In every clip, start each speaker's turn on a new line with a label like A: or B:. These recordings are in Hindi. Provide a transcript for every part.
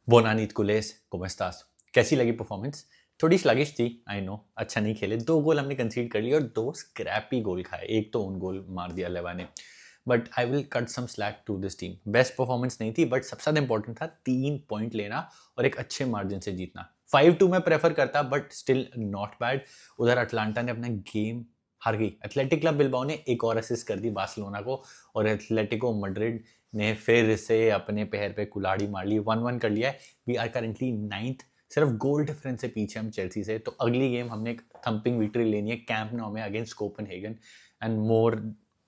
A: बोनानीत कुलेस कोमेस्तास। कैसी लगी परफॉर्मेंस? थोड़ी स्लगिश थी, आई नो, अच्छा नहीं खेले, 2 गोल हमने कंसीड कर लिए और 2 स्क्रैपी गोल खाए, एक तो उन गोल मार दिया लेवा ने। But I will cut some slack to this team. Best performance नहीं थी, बट सबसे ज्यादा इंपॉर्टेंट था 3 पॉइंट लेना और एक अच्छे मार्जिन से जीतना। 5-2 मैं प्रेफर करता, बट स्टिल नॉट बैड। उधर अटलांटा ने अपना गेम हार गई। एथलेटिक क्लब बिल्बाओ ने एक और असिस्ट कर दी बार्सिलोना को, और एथलेटिको मैड्रिड ने फिर से अपने पैर पे कुल्हाड़ी मार ली, 1-1 कर लिया है। वी आर करेंटली 9th, सिर्फ गोल डिफरेंस से पीछे हम चेल्सी से। तो अगली गेम हमने एक थंपिंग विक्ट्री लेनी है कैंप नाउ में अगेंस्ट कोपनहेगन, एंड मोर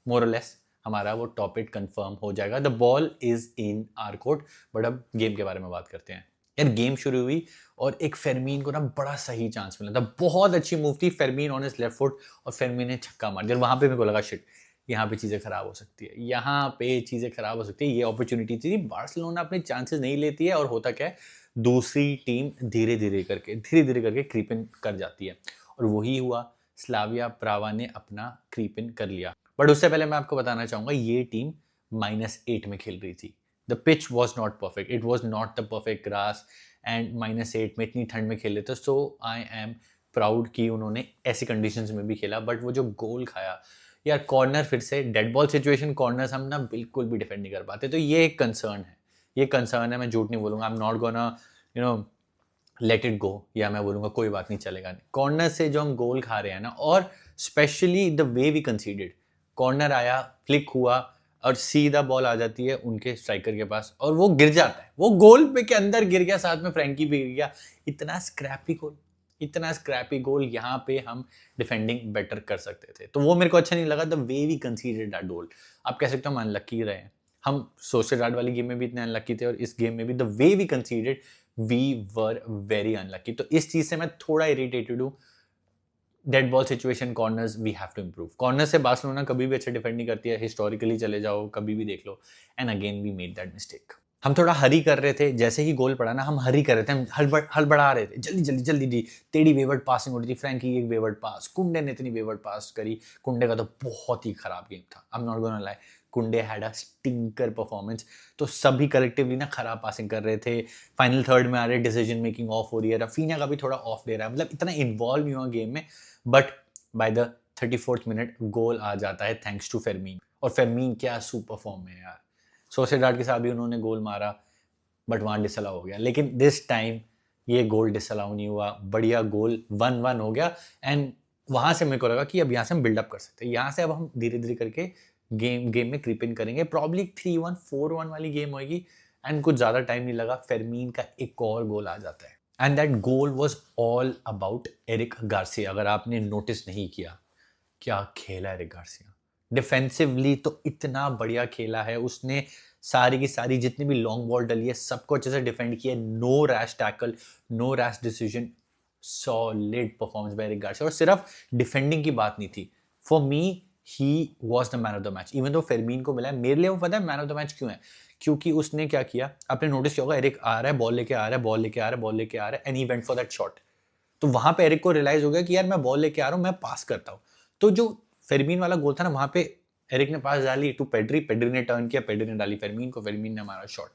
A: और लेस हमारा वो टॉप 8 कंफर्म हो जाएगा। The ball is in are court. But अब गेम के बारे में बात करते हैं। यार गेम शुरू हुई और एक फेरमीन को ना बड़ा सही चांस मिला था, बहुत अच्छी मूव थी, फेरमीन ऑन हिज लेफ्ट फुट, और फेरमीन ने छक्का मार दिया। वहां पे मेरे को लगा शिट, यहाँ पे चीज़ें खराब हो सकती है, यहाँ पे चीज़ें खराब हो सकती है। ये अपॉर्चुनिटी थी, बार्सिलोना अपने चांसेस नहीं लेती है, और होता क्या है, दूसरी टीम धीरे धीरे करके क्रीप इन कर जाती है, और वही हुआ। स्लाविया प्रावा ने अपना क्रीप इन कर लिया। बट उससे पहले मैं आपको बताना चाहूंगा, ये टीम -8 में खेल रही थी। The pitch was not perfect, it was not the perfect grass, and -8 में इतनी ठंड में खेले थे। सो आई एम प्राउड कि उन्होंने ऐसी कंडीशंस में भी खेला। बट वो जो गोल खाया यार, कॉर्नर, फिर से डेड बॉल सिचुएशन, कॉर्नर्स हम ना बिल्कुल भी डिफेंड नहीं कर पाते। तो ये एक कंसर्न है, मैं झूठ नहीं बोलूंगा। I am not gonna you know let it go, या मैं बोलूंगा कोई बात नहीं, चलेगा नहीं। कॉर्नर से जो हम गोल खा रहे हैं ना, और specially the way we conceded, corner आया, फ्लिक हुआ, और सीधा बॉल आ जाती है उनके स्ट्राइकर के पास, और वो गिर जाता है, वो गोल पे के अंदर गिर गया, साथ में फ्रैंकी भी गिर गया। इतना स्क्रैपी गोल, यहाँ पे हम डिफेंडिंग बेटर कर सकते थे। तो वो मेरे को अच्छा नहीं लगा, the way we considered that goal. आप कह सकते हो हम अनलक्की रहे हैं। हम सोशल वाली गेम में भी इतने अनलक्की थे, और इस गेम में भी the way we considered, we were very unlucky. तो इस चीज से मैं थोड़ा इरिटेटेड हूँ। Dead ball situation, corners, we have to improve. Corner से बार्सिलोना कभी भी अच्छा डिफेंड नहीं करती है, हिस्टोरिकली चले जाओ, कभी भी देख लो। And again we made that mistake. हम थोड़ा हरी कर रहे थे, जैसे ही गोल पड़ा ना, हम हरी कर रहे थे, हम हड़बड़ा रहे थे, जल्दी जल्दी जल्दी दी। टेढ़ी वेवर्ड पासिंग हो रही थी, फ्रैंकी एक वेवर्ड पास, कुंडे ने इतनी वेवर्ड पास करी। कुंडे का तो बहुत ही खराब गेम था, I am not gonna lie. कुंडे हैड अ स्टिंकर परफॉर्मेंस। तो सभी कलेक्टिवली ना खराब पासिंग कर रहे थे। फाइनल थर्ड में आ रहे, डिसीजन मेकिंग ऑफ हो रही है, रफीना का भी थोड़ा ऑफ दे रहा है, मतलब इतना इन्वॉल्व नहीं हुआ गेम में। But by the 34th minute goal आ जाता है, थैंक्स टू फेरमीन। और फेरमीन क्या सुपर फॉर्म में है यार। सोसेडाड के साथ भी उन्होंने गोल मारा, बट वहां डिसअलाउ हो गया। लेकिन दिस टाइम ये गोल डिसअलाउ नहीं हुआ, बढ़िया गोल 1-1 हो गया। एंड वहां से मेरे को लगा कि अब यहाँ से हम बिल्डअप कर सकते हैं, यहाँ से अब हम धीरे धीरे करके गेम में क्रीप इन करेंगे। प्रॉब्ली 3-1 4-1 वाली गेम होगी। एंड कुछ ज्यादा टाइम नहीं लगा, फेरमीन का एक और गोल आ जाता है, and that goal was all about Eric Garcia. अगर आपने नोटिस नहीं किया, क्या खेला एरिक गार्सिया। डिफेंसिवली तो इतना बढ़िया खेला है उसने, सारी की सारी जितनी भी लॉन्ग बॉल डली है सबको अच्छे से डिफेंड किया। No rash tackle, no rash decision, solid performance by Eric Garcia. और सिर्फ डिफेंडिंग की बात नहीं थी, for me he was the man of the match. Even तो फेरमीन को मिला है, मेरे लिए वो पता है मैन ऑफ द मैच क्यों है, क्योंकि उसने क्या किया, आपने नोटिस किया होगा, एरिक आ रहा है, बॉल लेके आ रहा है, बॉल लेके आ रहा है, बॉल लेके आ रहा है, and he went for that shot. तो वहां पे एरिक को रियलाइज हो गया कि यार मैं बॉल लेके आ रहा हूं, मैं पास करता हूं। तो जो फेरमीन वाला गोल था ना, वहां पे एरिक ने पास डाली टू पेड्री, पेड्री ने टर्न किया, पेड्री ने डाली फेरमीन को, फेरमीन ने मारा शॉट।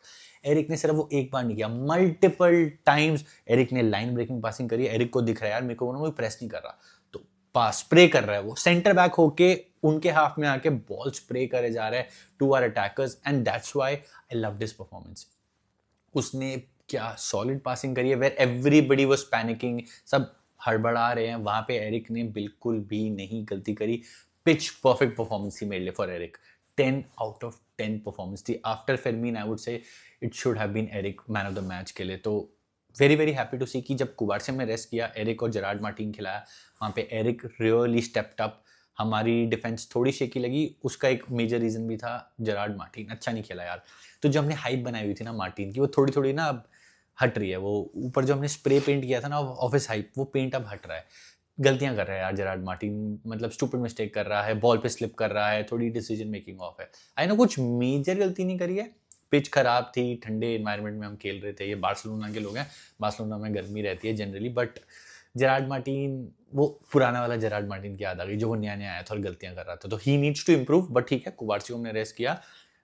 A: एरिक ने सिर्फ वो एक बार नहीं किया, मल्टीपल टाइम्स एरिक ने लाइन ब्रेकिंग पासिंग करी। एरिक को दिख रहा है यार, मेरे को कोई प्रेस नहीं कर रहा, तो पास स्प्रे कर रहा है, वो सेंटर बैक होके उनके हाफ में आके बॉल स्प्रे करे जा रहा है to our attackers, and that's why I love this performance. उसने क्या सॉलिड पासिंग करी है, वेयर एवरीबडी वाज पैनिकिंग, सब हड़बड़ा रहे हैं, वहां पे एरिक ने बिल्कुल भी नहीं गलती करी। पिच परफेक्ट परफॉर्मेंस थी मेरे लिए for Eric, 10 out of 10 performance थी। After Fermin I would say it should have been Eric man of the match के लिए। तो very very happy to see कि जब कुबारसे में रेस्ट किया, एरिक और जेरार्ड मार्टिन खिलाया, वहाँ पे एरिक रियली स्टेप्ड अप। हमारी डिफेंस थोड़ी शेकी लगी, उसका एक मेजर रीजन भी था जेरार्ड मार्टिन अच्छा नहीं खेला यार। तो जो हमने हाइप बनाई हुई थी ना मार्टिन की, वो थोड़ी थोड़ी ना अब हट रही है। वो ऊपर जो हमने स्प्रे पेंट किया था ना ऑफिस हाइप, वो पेंट अब हट रहा है। गलतियां कर रहा है यार जेरार्ड मार्टिन, मतलब स्टूपिड मिस्टेक कर रहा है, बॉल पे स्लिप कर रहा है, थोड़ी डिसीजन मेकिंग ऑफ है। आई नो कुछ मेजर गलती नहीं करी है, पिच खराब थी, ठंडे इन्वायरमेंट में हम खेल रहे थे, ये बार्सिलोना के लोग हैं, बार्सिलोना में गर्मी रहती है जनरली। बट जेरार्ड मार्टिन, वो पुराना वाला जेरार्ड मार्टिन की याद आ गई, जो वो नया नया आया था और गलतियां कर रहा था। तो he needs to improve, but ठीक है, कुबार्सियो ने रेस्ट किया।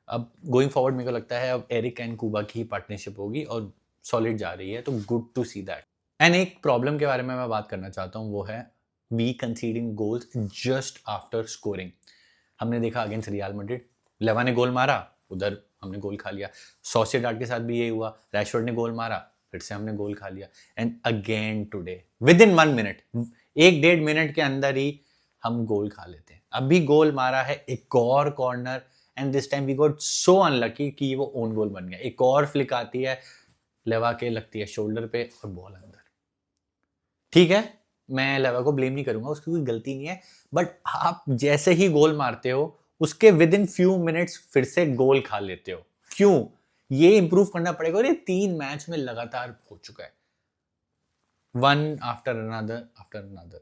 A: अब गोइंग फॉरवर्ड मेरे को लगता है अब एरिक एंड कुबा की ही पार्टनरशिप होगी, और सॉलिड जा रही है, तो good to see that. And एक प्रॉब्लम के बारे में मैं बात करना चाहता हूँ, वो है we conceding goals just after scoring. हमने देखा अगेंस्ट रियल मैड्रिड, लेवा ने गोल मारा, उधर हमने गोल खा लिया। सोसिएडाड के साथ भी ये हुआ, रैशफोर्ड ने गोल मारा, फिर से हमने गोल खा लिया। And again today with in 1 minute, 1-1.5 minute के अंदर ही हम गोल खा लेते हैं। अभी गोल मारा है, एक और corner, and this time we got so unlucky कि वो ओन गोल बन गया। एक और फ्लिक आती है, लेवा के लगती है शोल्डर पे और बॉल अंदर। ठीक है, मैं लेवा को ब्लेम नहीं करूंगा, उसकी कोई गलती नहीं है, बट आप जैसे ही गोल मारते हो उसके विद इन फ्यू मिनट्स फिर से गोल खा लेते हो। क्यों? ये इंप्रूव करना पड़ेगा, और ये 3 मैच में लगातार हो चुका है, वन आफ्टर अनदर।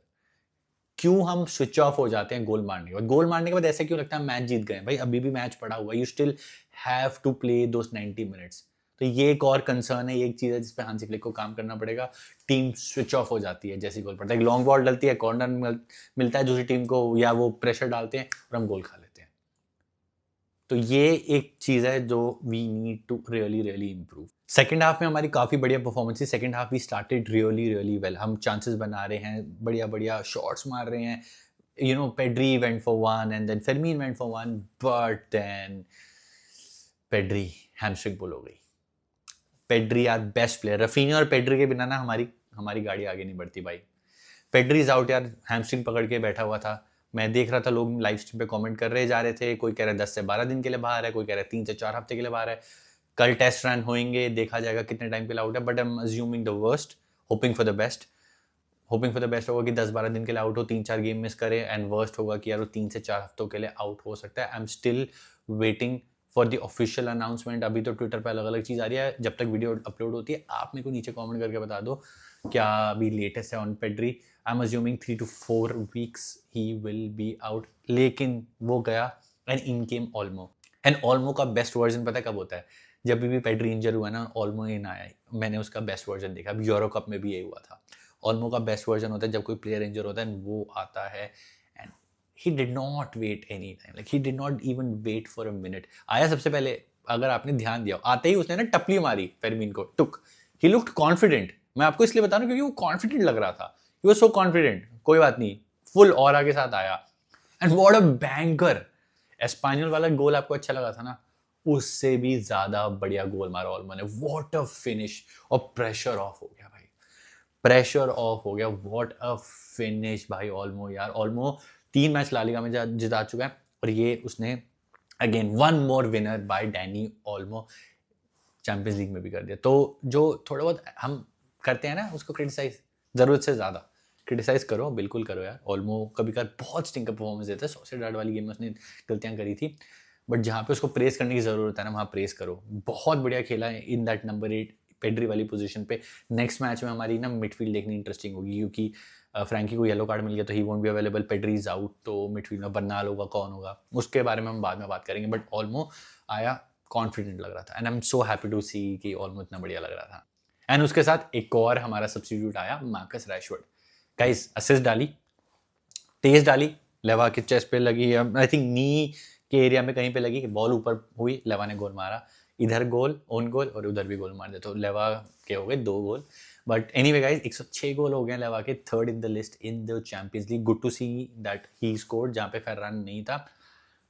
A: क्यों हम स्विच ऑफ हो जाते हैं गोल मारने के बाद? गोल मारने के बाद ऐसा क्यों लगता है मैच जीत गए? भाई अभी भी मैच पड़ा हुआ है, you still have to play those 90 minutes. तो ये एक और कंसर्न है, ये एक चीज है जिसपे हांसी फ्लिक को काम करना पड़ेगा। टीम स्विच ऑफ हो जाती है जैसे गोल पड़ता है, लॉन्ग बॉल डलती है, कॉर्नर मिलता है दूसरी टीम को, या वो प्रेशर डालते हैं और हम गोल खा लेते हैं। तो ये एक चीज है जो we need to really improve. Second half में हमारी काफी बढ़िया परफॉर्मेंस थी। Second half we started really well, हम चांसेस बना रहे हैं, बढ़िया शॉट्स मार रहे हैं, you know, Pedri went for one and then Fermin went for one, but then Pedri hamstring pull हो गई। Pedri यार बेस्ट प्लेयर, रफीनिया और पेड्री के बिना ना हमारी गाड़ी आगे नहीं बढ़ती भाई। पेड्री इज आउट यार, हैमस्ट्रिंग पकड़ के बैठा हुआ था। मैं देख रहा था लोग लाइव स्ट्रीम पे कमेंट कर रहे जा रहे थे, कोई कह रहा है 10 से 12 दिन के लिए बाहर है, कोई कह रहा है 3 से 4 हफ्ते के लिए बाहर है। कल टेस्ट रन होंगे, देखा जाएगा कितने टाइम के लिए आउट है, but I am assuming the worst, hoping for the best. होगा कि 10-12 दिन के लिए आउट हो, 3-4 गेम मिस करे, एंड वर्स्ट होगा कि यार वो 3 से 4 हफ्तों के लिए आउट हो सकता है। I am still waiting for the official announcement. अभी तो ट्विटर पे अलग अलग चीज़ आ रही है, जब तक वीडियो अपलोड होती है आप मेरे को नीचे कमेंट करके बता दो क्या अभी लेटेस्ट है on Pedri. I am assuming 3 to 4 weeks he will be out, लेकिन वो गया and in came Olmo. And Olmo का बेस्ट वर्जन पता है कब होता है? जब भी पेड्री इंजर हुआ ना, ऑल्मो इन आया, मैंने उसका बेस्ट वर्जन देखा। अब यूरो कप में भी यही हुआ था। ऑल्मो का बेस्ट वर्जन होता है जब कोई प्लेयर इंजर होता है, वो आता है and he did not wait any time, like he did not even wait for a minute. आया सबसे पहले, अगर आपने ध्यान दिया, आते ही उसने ना टपली मारी फेरमिन को, टुक, ही लुक्ड कॉन्फिडेंट। मैं आपको इसलिए बता रहा हूँ क्योंकि वो कॉन्फिडेंट लग रहा था, ही वाज सो कॉन्फिडेंट, कोई बात नहीं, फुल ऑरा के साथ आया। And what a banger! Espanyol वाला गोल आपको अच्छा लगा था ना, उससे भी ज्यादा बढ़िया गोल मारा ऑल्मो ने। What a finish! और प्रेशर ऑफ हो गया भाई, प्रेशर ऑफ हो गया। व्हाट अ फिनिश भाई ऑल्मो यार। ऑल्मो 3 मैच ला लीगा में जिता चुका है, और ये उसने again one more winner by Dani Olmo Champions League में भी कर दिया। तो जो थोड़ा बहुत हम करते हैं ना उसको क्रिटिसाइज, जरूरत से ज्यादा क्रिटिसाइज करो, बिल्कुल करो यार। ऑल्मो कभी कभार बहुत स्टिंकर परफॉर्मेंस देता है, सोसिएडाड वाली गेम में उसने गलतियां करी थी, बट जहाँ पे उसको प्रेस करने की जरूरत है ना, वहाँ प्रेस करो। बहुत बढ़िया खेला है इन दैट नंबर 8 पेड्री वाली पोजीशन पे। नेक्स्ट मैच में हमारी ना मिडफील्ड देखनी इंटरेस्टिंग होगी, क्योंकि फ्रैंकी को येलो कार्ड मिल गया तो he won't be available, Pedri is out, तो मिडफील्ड में बर्नाल होगा, कौन होगा, उसके बारे में हम बाद में बात करेंगे। बट ऑल्मो आया, कॉन्फिडेंट लग रहा था, and I am so happy to see कि ऑल्मो इतना बढ़िया लग रहा था। एंड उसके साथ एक और हमारा सब्स्टिट्यूट आया, मार्कस रैशवर्ड। गाइस असिस्ट डाली, तेज डाली, लेवा के चेस्ट पे लगी, आई थिंक नी के एरिया में कहीं पे लगी, बॉल ऊपर हुई, लेवा ने गोल मारा, इधर गोल, ओन गोल, और उधर भी गोल मार दे, तो लेवा के हो गए 2 goal. But anyway guys 106 goal हो गए लेवा के, third in the list in the Champions League. Good to see that he scored जहाँ पे फर्रान नहीं था।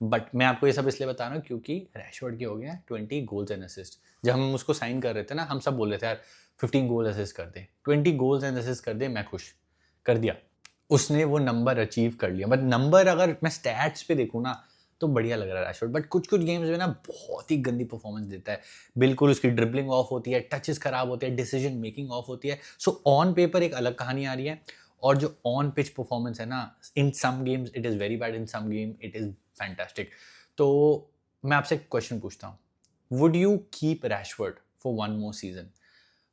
A: बट मैं आपको ये सब इसलिए बता रहा हूँ क्योंकि रैशवर्ड के हो गए 20 गोल्स एंड असिस्ट। जब हम उसको साइन कर रहे थे ना, हम सब बोल रहे थे यार 15 गोल असिस्ट कर दे, 20 गोल्स एंड असिस्ट कर दे, मैं खुश। कर दिया उसने, वो नंबर अचीव कर लिया। बट नंबर अगर मैं स्टैट्स पे देखूँ ना तो बढ़िया लग रहा है रैशवर्ड, बट कुछ गेम्स में ना बहुत ही गंदी परफॉर्मेंस देता है। बिल्कुल उसकी ड्रिबलिंग ऑफ होती है, टचेस खराब होते हैं, डिसीजन मेकिंग ऑफ होती है। सो ऑन पेपर एक अलग कहानी आ रही है, और जो ऑन पिच परफॉर्मेंस है ना, in some games it is very bad, in some game it is fantastic. तो मैं आपसे एक क्वेश्चन पूछता हूँ, would you keep Rashford for 1 more season?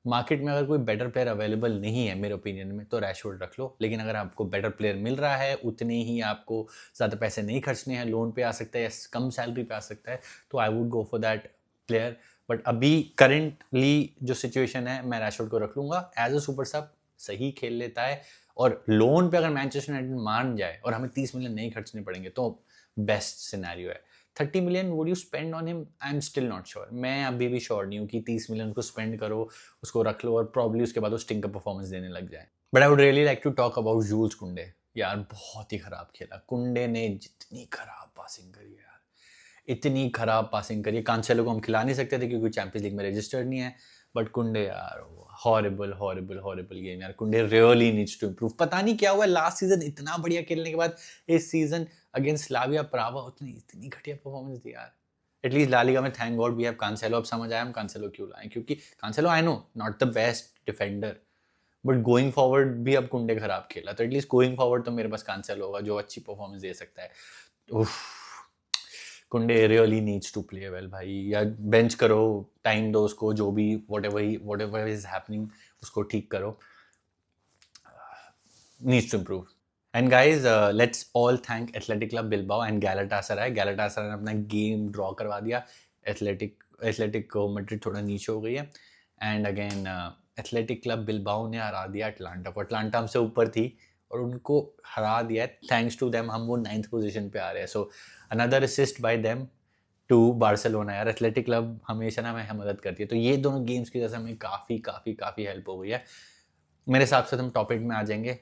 A: Market में अगर कोई बेटर प्लेयर अवेलेबल नहीं है मेरे ओपिनियन में तो रैशवर्ड रख लो, लेकिन अगर आपको बेटर प्लेयर मिल रहा है, उतने ही आपको ज़्यादा पैसे नहीं खर्चने हैं, लोन पे आ सकता है या कम सैलरी पे आ सकता है, तो I would go for that player. But अभी करेंटली जो सिचुएशन है, मैं रैशवर्ड को रख लूँगा एज अ सुपर सब। सही खेल लेता है, और लोन पे अगर मैनचेस्टर यूनाइटेड मान जाए और हमें 30 मिलियन नहीं खर्चने पड़ेंगे तो बेस्ट सिनेरियो है। 30 million would you spend on him? I am still not sure. मैं अभी भी श्योर नहीं हूँ कि 30 मिलियन को स्पेंड करो, उसको रख लो और प्रॉब्ली उसके बाद वो स्टिंग का परफॉर्मेंस देने लग जाए. But I would really like to talk about Jules Kounde. यार बहुत ही खराब खेला कुंडे ने, जितनी खराब पासिंग करी यार, इतनी खराब पासिंग करी. कांसेलो को हम खिला नहीं सकते थे क्योंकि चैंपियंस लीग में रजिस्टर्ड नहीं है, बट कुंडे यार हॉरिबल हॉरिबल हॉरिबल गेम यार. कुंडे रियली नीड्स टू इम्प्रूव. पता नहीं क्या हुआ लास्ट सीजन इतना बढ़िया खेलने के बाद इस सीजन अगेंस्ट स्लाविया प्रागा उतनी इतनी घटिया परफॉर्मेंस दी यार. एटलीस्ट ला लीगा में thank God we have Cancelo. अब समझ आया हम कांसेलो क्यों लाए, क्योंकि Cancelo I know not the best defender, but going forward भी अब कुंडे खराब खेला, तो एटलीस्ट गोइंग फॉरवर्ड तो मेरे पास कांसेलो होगा जो अच्छी परफॉर्मेंस दे सकता है. उफ, Kounde really needs to play well भाई. या बेंच करो, टाइम दो उसको, जो भी वट एवर इज हैपनिंग उसको ठीक करो. Needs to improve. And guys let's all thank Athletic Club Bilbao and Galatasaray. Galatasaray ने अपना गेम ड्रॉ करवा दिया. एथलेटिक को मैड्रिड थोड़ा नीचे हो गई है. And again athletic Club Bilbao ने हरा दिया अटलांटा को. अटलांटा हमसे ऊपर थी और उनको हरा दिया. थैंक्स टू देम हम वो 9th पोजीशन पे आ रहे हैं. So another assist by them to Barcelona. यार एथलेटिक क्लब हमेशा ना हमें मदद करती है, तो ये दोनों गेम्स की वजह से हमें काफ़ी काफ़ी काफ़ी हेल्प हो गई है. मेरे हिसाब से हम टॉप 8 में आ जाएंगे.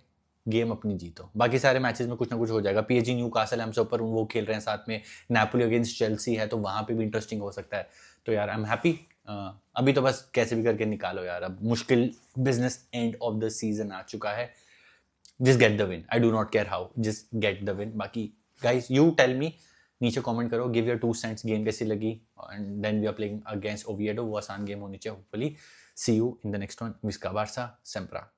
A: गेम अपनी जीतो, बाकी सारे मैचेस में कुछ ना कुछ हो जाएगा. पीएसजी न्यू कासल हमसे ऊपर वो खेल रहे हैं साथ में. नेपोली अगेंस्ट चेल्सी है तो वहाँ पे भी इंटरेस्टिंग हो सकता है. तो यार आई एम हैप्पी. अभी तो बस कैसे भी करके निकालो यार. अब मुश्किल business end of the season आ चुका है. Just get the win. I do not care how, just get the win. बाकी गाइज यू टेल मी, नीचे कमेंट करो, गिव योर 2 सेंट्स. गेम कैसी लगी? And then we are playing against Oviedo. वो आसान गेम होनी चाहिए hopefully. See you in the next one. विस्का बार्सा सेम्प्रा.